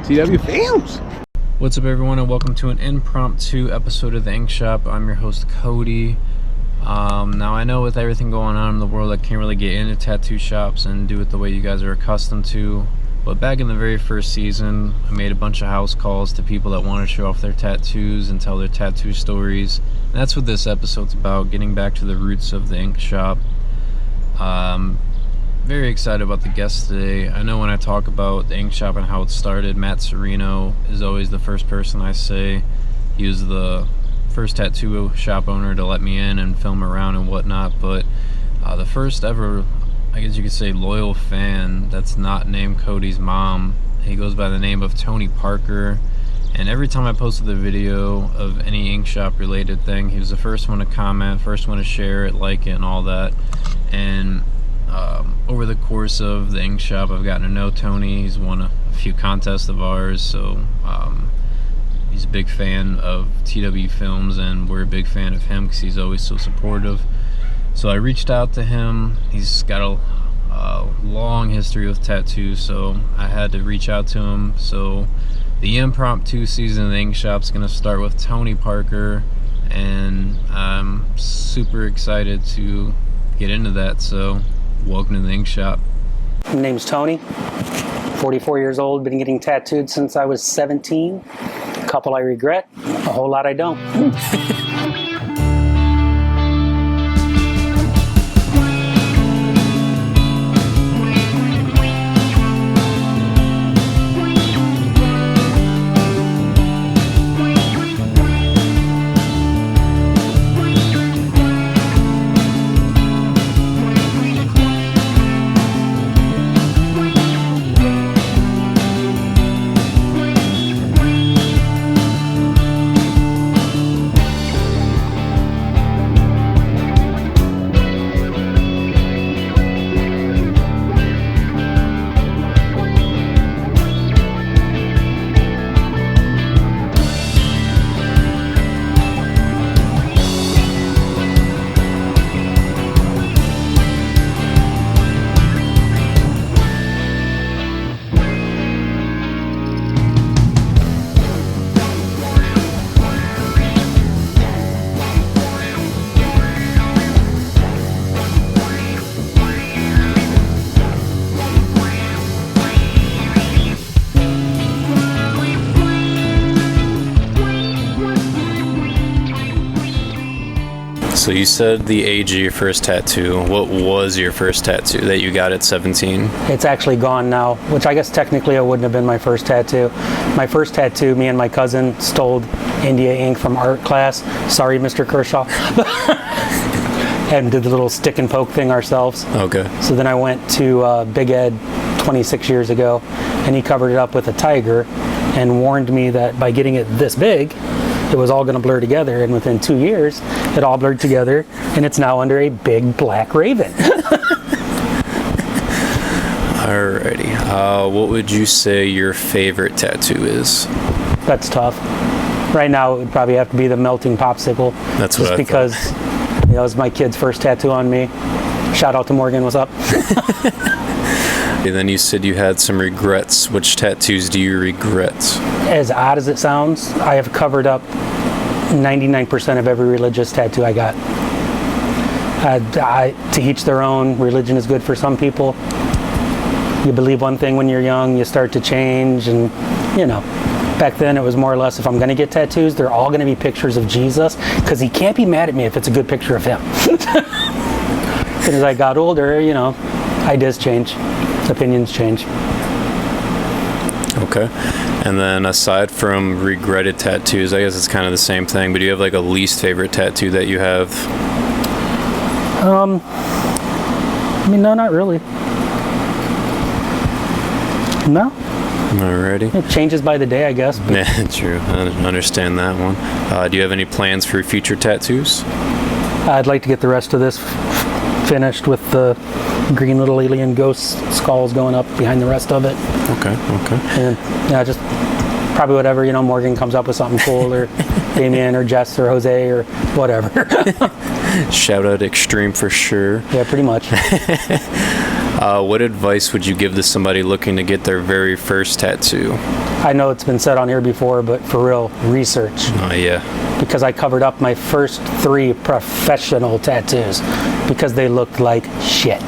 TW Films. What's up, everyone, and welcome to an impromptu episode of The Ink Shop. I'm your host, Cody. Now, I know with everything going on in the world, I can't really get into tattoo shops and do it the way you guys are accustomed to. But back in the very first season, I made a bunch of house calls to people that want to show off their tattoos and tell their tattoo stories. And that's what this episode's about, getting back to the roots of The Ink Shop. Very excited about the guest today. I know when I talk about The Ink Shop and how it started, Matt Serino is always the first person I say. He was the first tattoo shop owner to let me in and film around and whatnot, but the first ever, I guess you could say, loyal fan that's not named Cody's mom. He goes by the name of Tony Parker, and every time I posted a video of any ink shop related thing, he was the first one to comment, first one to share it, like it, and all that. And over the course of the ink shop, I've gotten to know Tony. He's won a few contests of ours, so he's a big fan of TW Films, and we're a big fan of him because he's always so supportive. So I reached out to him. He's got a long history with tattoos, so I had to reach out to him. So the impromptu season of the ink shop is going to start with Tony Parker, and I'm super excited to get into that. So welcome to the ink shop. My name's Tony, 44 years old, been getting tattooed since I was 17. A couple I regret, a whole lot I don't. So you said the age of your first tattoo. What was your first tattoo that you got at 17? It's actually gone now, which I guess technically it wouldn't have been my first tattoo. My first tattoo, me and my cousin stole India ink from art class. Sorry, Mr. Kershaw. And did the little stick and poke thing ourselves. Okay. So then I went to Big Ed 26 years ago, and he covered it up with a tiger and warned me that by getting it this big, it was all going to blur together, and within 2 years, it all blurred together, and it's now under a big black raven. Alrighty. What would you say your favorite tattoo is? That's tough. Right now, it would probably have to be the melting popsicle. That's what I because, thought. You know, it was my kid's first tattoo on me. Shout out to Morgan, what's up? And then you said you had some regrets. Which tattoos do you regret? As odd as it sounds, I have covered up 99% of every religious tattoo I got. To each their own. Religion is good for some people. You believe one thing when you're young, you start to change, and you know. Back then it was more or less, if I'm going to get tattoos, they're all going to be pictures of Jesus, because he can't be mad at me if it's a good picture of him. And as I got older, you know, ideas change, opinions change. Okay. And then aside from regretted tattoos, I guess it's kind of the same thing, but do you have like a least favorite tattoo that you have? I mean, no, not really. No. Alrighty. It changes by the day, I guess. Yeah, true. I understand that one. Do you have any plans for future tattoos? I'd like to get the rest of this finished with the green little alien ghost skulls going up behind the rest of it. Okay. And yeah, just probably whatever, you know, Morgan comes up with something cool, or Damien or Jess or Jose or whatever. Shout out Extreme for sure. Yeah, pretty much. What advice would you give to somebody looking to get their very first tattoo? I know it's been said on here before, but for real, research. Oh, yeah. Because I covered up my first 3 professional tattoos because they looked like shit.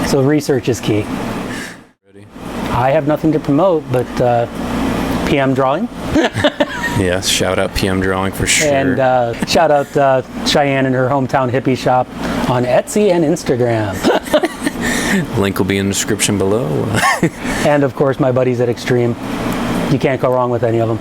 So research is key. Ready? I have nothing to promote, but PM Drawing. Yes, shout out PM Drawing for sure. And shout out Cheyenne and her hometown hippie shop on Etsy and Instagram. Link will be in the description below. And of course, my buddies at Extreme. You can't go wrong with any of them.